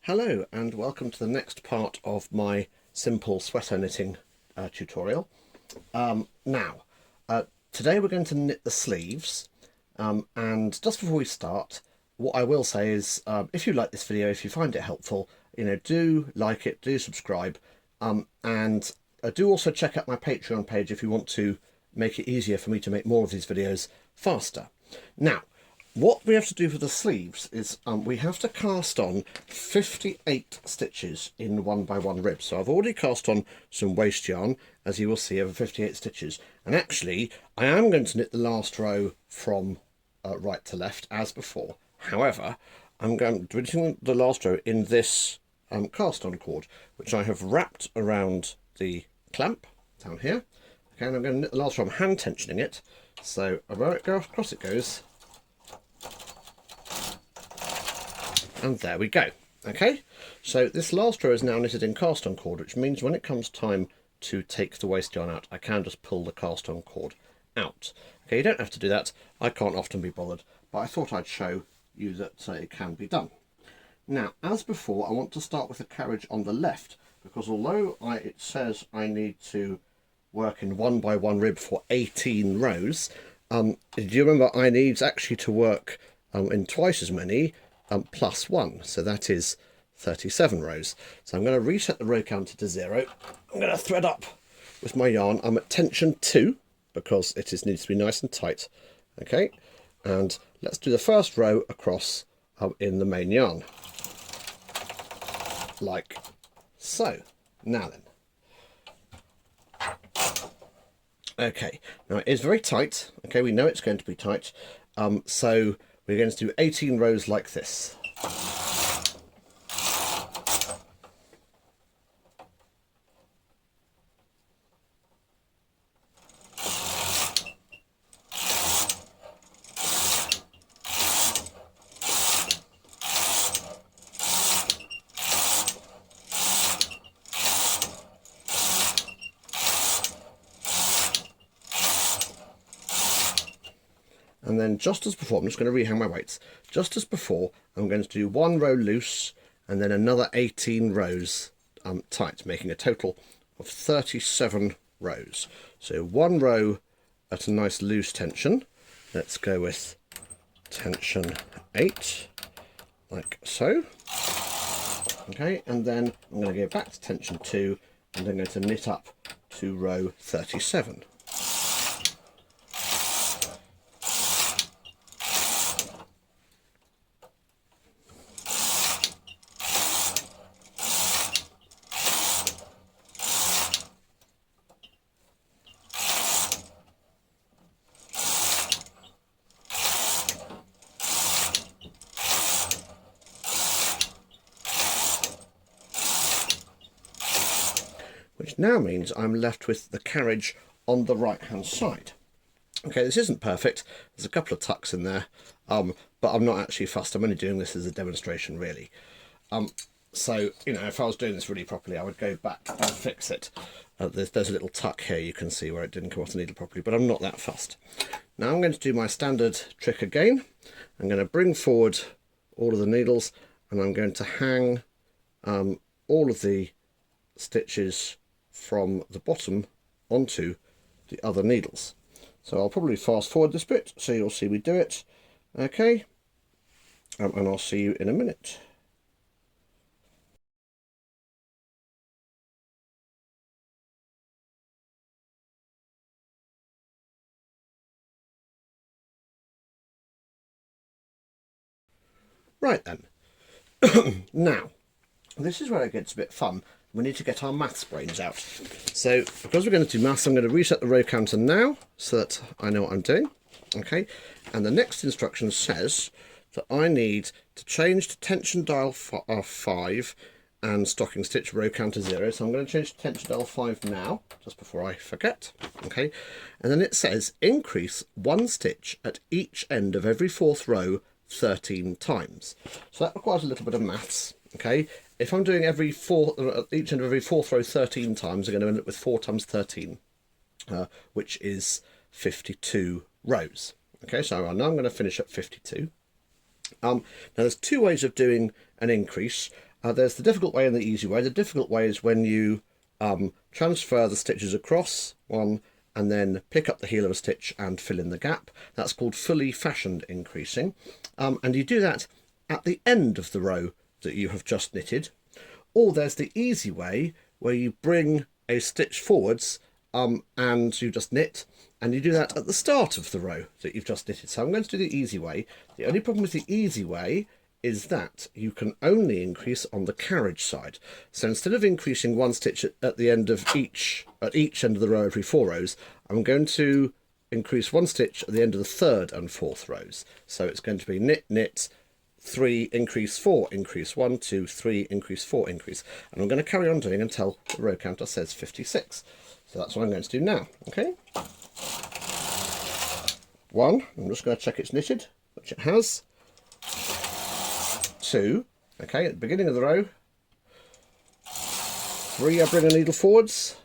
Hello and welcome to the next part of my simple sweater knitting tutorial. Now, today we're going to knit the sleeves, and just before we start, what I will say is if you like this video, if you find it helpful, do like it, do subscribe, and do also check out my Patreon page if you want to make it easier for me to make more of these videos faster. Now, what we have to do for the sleeves is we have to cast on 58 stitches in 1x1 ribs. So I've already cast on some waste yarn, as you will see, over 58 stitches. And actually, I am going to knit the last row from right to left, as before. However, I'm going to knit the last row in this cast on cord, which I have wrapped around the clamp down here. Okay, and I'm going to knit the last row. I'm hand tensioning it. So where it goes, across it goes. And there we go. Okay, so this last row is now knitted in cast on cord, which means when it comes time to take the waste yarn out, I can just pull the cast on cord out. Okay, you don't have to do that. I can't often be bothered, but I thought I'd show you that it can be done. Now, as before, I want to start with the carriage on the left, because although it says I need to work in 1x1 rib for 18 rows, do you remember I need actually to work in twice as many plus 1, so that is 37 rows. So I'm going to reset the row counter to 0. I'm going to thread up with my yarn. I'm at tension 2 because it needs to be nice and tight. Okay, and let's do the first row across in the main yarn, like so. Now then. Okay, now it is very tight. Okay, we know it's going to be tight. So we're going to do 18 rows like this. And then just as before, I'm just going to rehang my weights. Just as before, I'm going to do one row loose and then another 18 rows tight, making a total of 37 rows. So one row at a nice loose tension. Let's go with tension 8, like so. Okay, and then I'm going to go back to tension 2 and I'm going to knit up to row 37. Which now means I'm left with the carriage on the right hand side. Okay, this isn't perfect. There's a couple of tucks in there, but I'm not actually fussed. I'm only doing this as a demonstration, really. So, if I was doing this really properly, I would go back and fix it. There's a little tuck here, you can see, where it didn't come off the needle properly, but I'm not that fussed. Now I'm going to do my standard trick again. I'm going to bring forward all of the needles, and I'm going to hang all of the stitches from the bottom onto the other needles. So I'll probably fast forward this bit so you'll see me do it. Okay, and I'll see you in a minute. Right then, now this is where it gets a bit fun. We need to get our maths brains out. So because we're going to do maths, I'm going to reset the row counter now so that I know what I'm doing. Okay, and the next instruction says that I need to change to tension dial 5 and stocking stitch row counter 0. So I'm going to change to tension dial 5 now, just before I forget. Okay, and then it says increase 1 stitch at each end of every 4th row 13 times. So that requires a little bit of maths. Okay, if I'm doing each end of every 4th row 13 times, I'm going to end up with 4 times 13, which is 52 rows. Okay, so now I'm going to finish at 52. Now there's two ways of doing an increase. there's the difficult way and the easy way. The difficult way is when you transfer the stitches across one and then pick up the heel of a stitch and fill in the gap. That's called fully fashioned increasing. And you do that at the end of the row that you have just knitted. Or there's the easy way where you bring a stitch forwards and you just knit, and you do that at the start of the row that you've just knitted. So I'm going to do the easy way. The only problem with the easy way is that you can only increase on the carriage side. So instead of increasing one stitch at the end of each end of the row every 4 rows, I'm going to increase one stitch at the end of the 3rd and 4th rows. So it's going to be knit, knit, 3, increase, 4, increase, 1, 2, 3, increase, 4, increase. And I'm going to carry on doing until the row counter says 56. So that's what I'm going to do now, okay? 1, I'm just going to check it's knitted, which it has. 2, okay, at the beginning of the row. 3, I bring a needle forwards.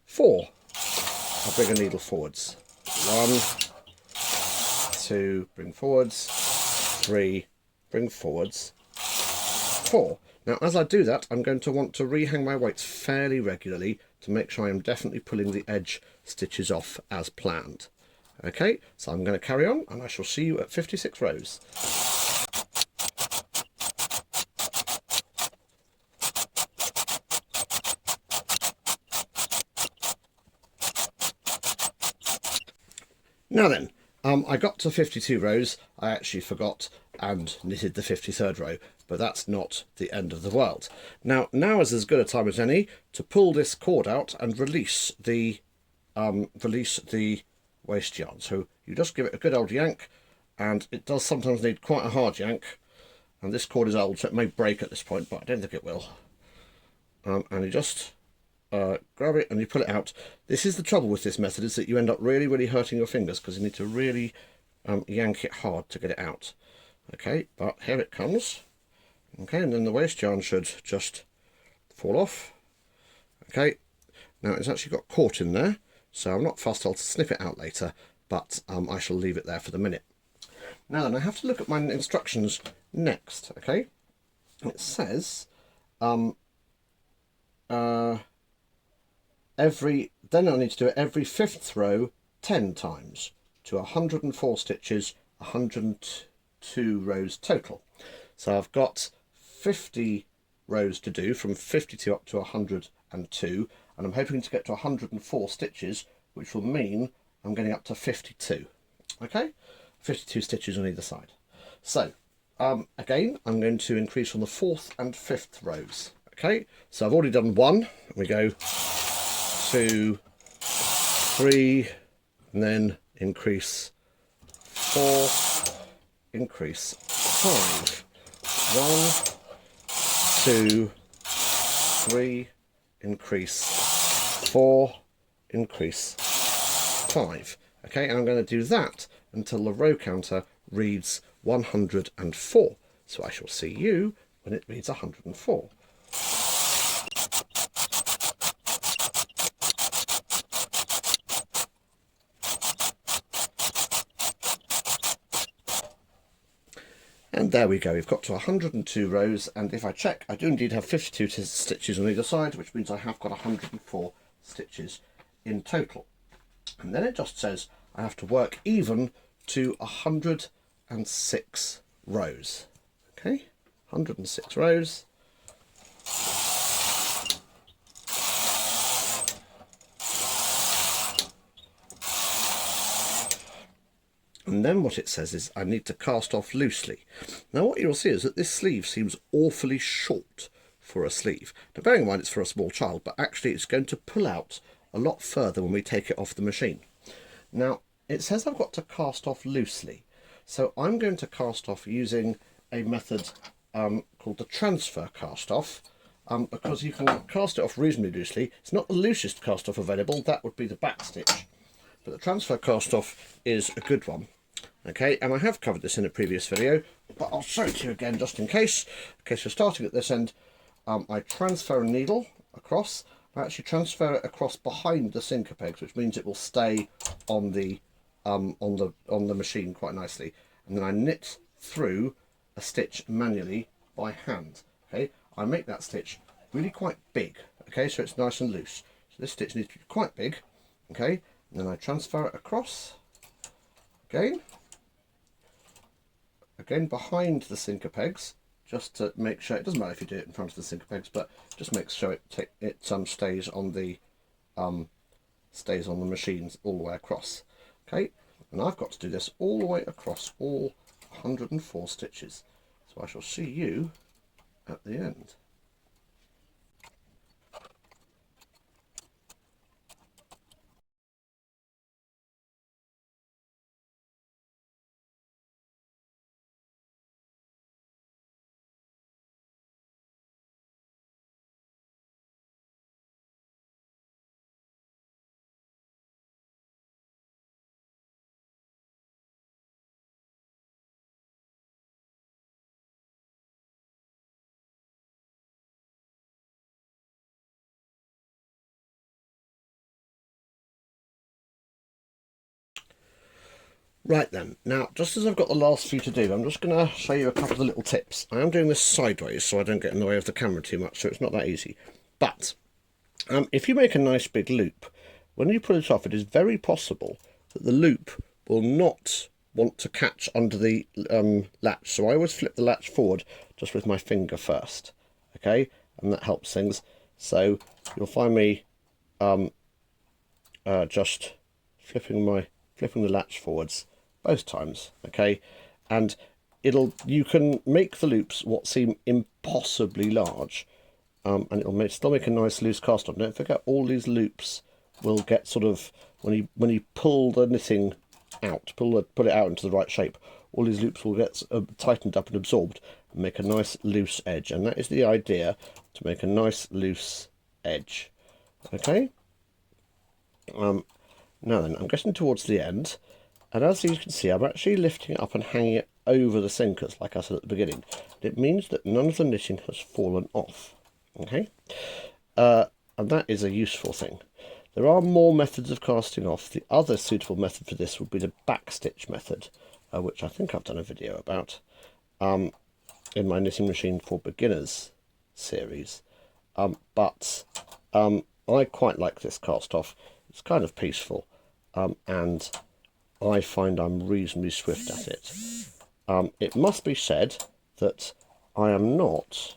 4, I bring a needle forwards. 1, 2, bring forwards. 3, bring forwards. 4. Now as I do that, I'm going to want to rehang my weights fairly regularly to make sure I am definitely pulling the edge stitches off as planned. Okay, so I'm going to carry on and I shall see you at 56 rows. Now then, I got to 52 rows. I actually forgot and knitted the 53rd row, but that's not the end of the world. Now is as good a time as any to pull this cord out and release the waste yarn. So you just give it a good old yank, and it does sometimes need quite a hard yank, and this cord is old so it may break at this point, but I don't think it will. And you just grab it and you pull it out. This is the trouble with this method, is that you end up really hurting your fingers because you need to really yank it hard to get it out. Okay, but here it comes. Okay, and then the waste yarn should just fall off. Okay, now it's actually got caught in there, so I'm not fussed. I'll snip it out later, but I shall leave it there for the minute. Now then, I have to look at my instructions next. Okay, it says then I need to do it every 5th row 10 times to 104 stitches, 102 rows total. So I've got 50 rows to do from 52 up to 102, and I'm hoping to get to 104 stitches, which will mean I'm getting up to 52. Okay, 52 stitches on either side. So again, I'm going to increase on the 4th and 5th rows. Okay, so I've already done 1. We go 2, 3, and then increase 4, increase 5, 1, 2, 3, increase 4, increase 5. Okay, and I'm going to do that until the row counter reads 104. So I shall see you when it reads 104. And there we go, we've got to 102 rows, and if I check, I do indeed have 52 stitches on either side, which means I have got 104 stitches in total. And then it just says I have to work even to 106 rows. Okay, 106 rows. And then what it says is I need to cast off loosely. Now what you'll see is that this sleeve seems awfully short for a sleeve. Now bearing in mind it's for a small child, but actually it's going to pull out a lot further when we take it off the machine. Now it says I've got to cast off loosely, so I'm going to cast off using a method called the transfer cast off, because you can cast it off reasonably loosely. It's not the loosest cast off available, that would be the back stitch, but the transfer cast off is a good one. Okay, and I have covered this in a previous video, but I'll show it to you again just in case. Okay, so starting at this end, I transfer a needle across. I actually transfer it across behind the sinker pegs, which means it will stay on the machine quite nicely. And then I knit through a stitch manually by hand. Okay, I make that stitch really quite big, okay, so it's nice and loose. So this stitch needs to be quite big, okay, and then I transfer it across, again behind the sinker pegs, just to make sure, it doesn't matter if you do it in front of the sinker pegs, but just make sure it stays on the machines all the way across, okay, and I've got to do this all the way across all 104 stitches, so I shall see you at the end. Right then, now just as I've got the last few to do, I'm just going to show you a couple of the little tips. I am doing this sideways so I don't get in the way of the camera too much, so it's not that easy. But if you make a nice big loop, when you pull it off, it is very possible that the loop will not want to catch under the latch. So I always flip the latch forward just with my finger first, okay, and that helps things. So you'll find me just flipping the latch forwards both times, okay, and you can make the loops what seem impossibly large, and it'll still make a nice loose cast on. Don't forget, all these loops will get sort of, when you pull the knitting out, pull it out into the right shape, all these loops will get tightened up and absorbed and make a nice loose edge, and that is the idea, to make a nice loose edge, okay. Now then, I'm getting towards the end, and as you can see, I'm actually lifting it up and hanging it over the sinkers, like I said at the beginning. It means that none of the knitting has fallen off, okay? And that is a useful thing. There are more methods of casting off. The other suitable method for this would be the backstitch method, which I think I've done a video about in my Knitting Machine for Beginners series. But I quite like this cast off. It's kind of peaceful, and I find I'm reasonably swift at it. It must be said that I am not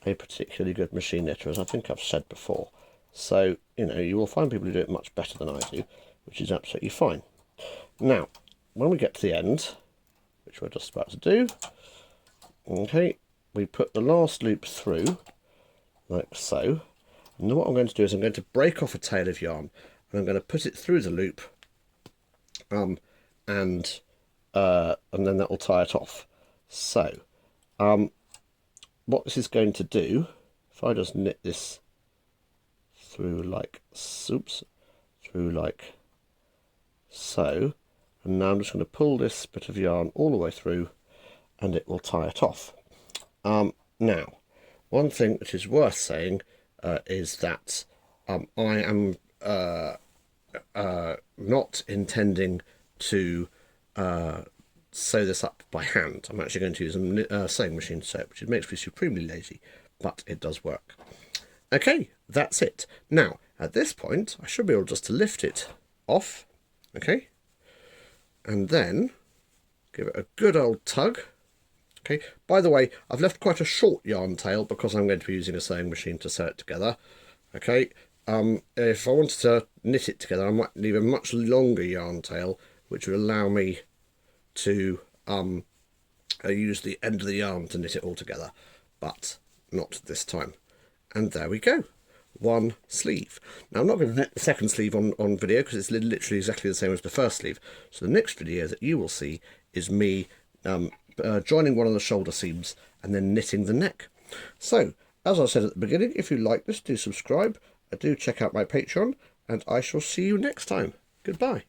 a particularly good machine knitter, as I think I've said before. So, you will find people who do it much better than I do, which is absolutely fine. Now, when we get to the end, which we're just about to do, okay, we put the last loop through, like so. And then what I'm going to do is I'm going to break off a tail of yarn, and I'm going to put it through the loop, and then that will tie it off. So, what this is going to do, if I just knit this through like so, and now I'm just going to pull this bit of yarn all the way through, and it will tie it off. Now, one thing which is worth saying is that I am not intending to sew this up by hand. I'm actually going to use a sewing machine to sew it, which makes me supremely lazy, but it does work. Okay, that's it. Now, at this point, I should be able just to lift it off, okay, and then give it a good old tug. Okay, by the way, I've left quite a short yarn tail because I'm going to be using a sewing machine to sew it together. Okay, if I wanted to knit it together, I might leave a much longer yarn tail, which would allow me to use the end of the yarn to knit it all together, but not this time. And there we go, one sleeve. Now, I'm not going to knit the second sleeve on video because it's literally exactly the same as the first sleeve. So the next video that you will see is me joining one of the shoulder seams and then knitting the neck. So, as I said at the beginning, if you like this, do subscribe, do check out my Patreon, and I shall see you next time. Goodbye.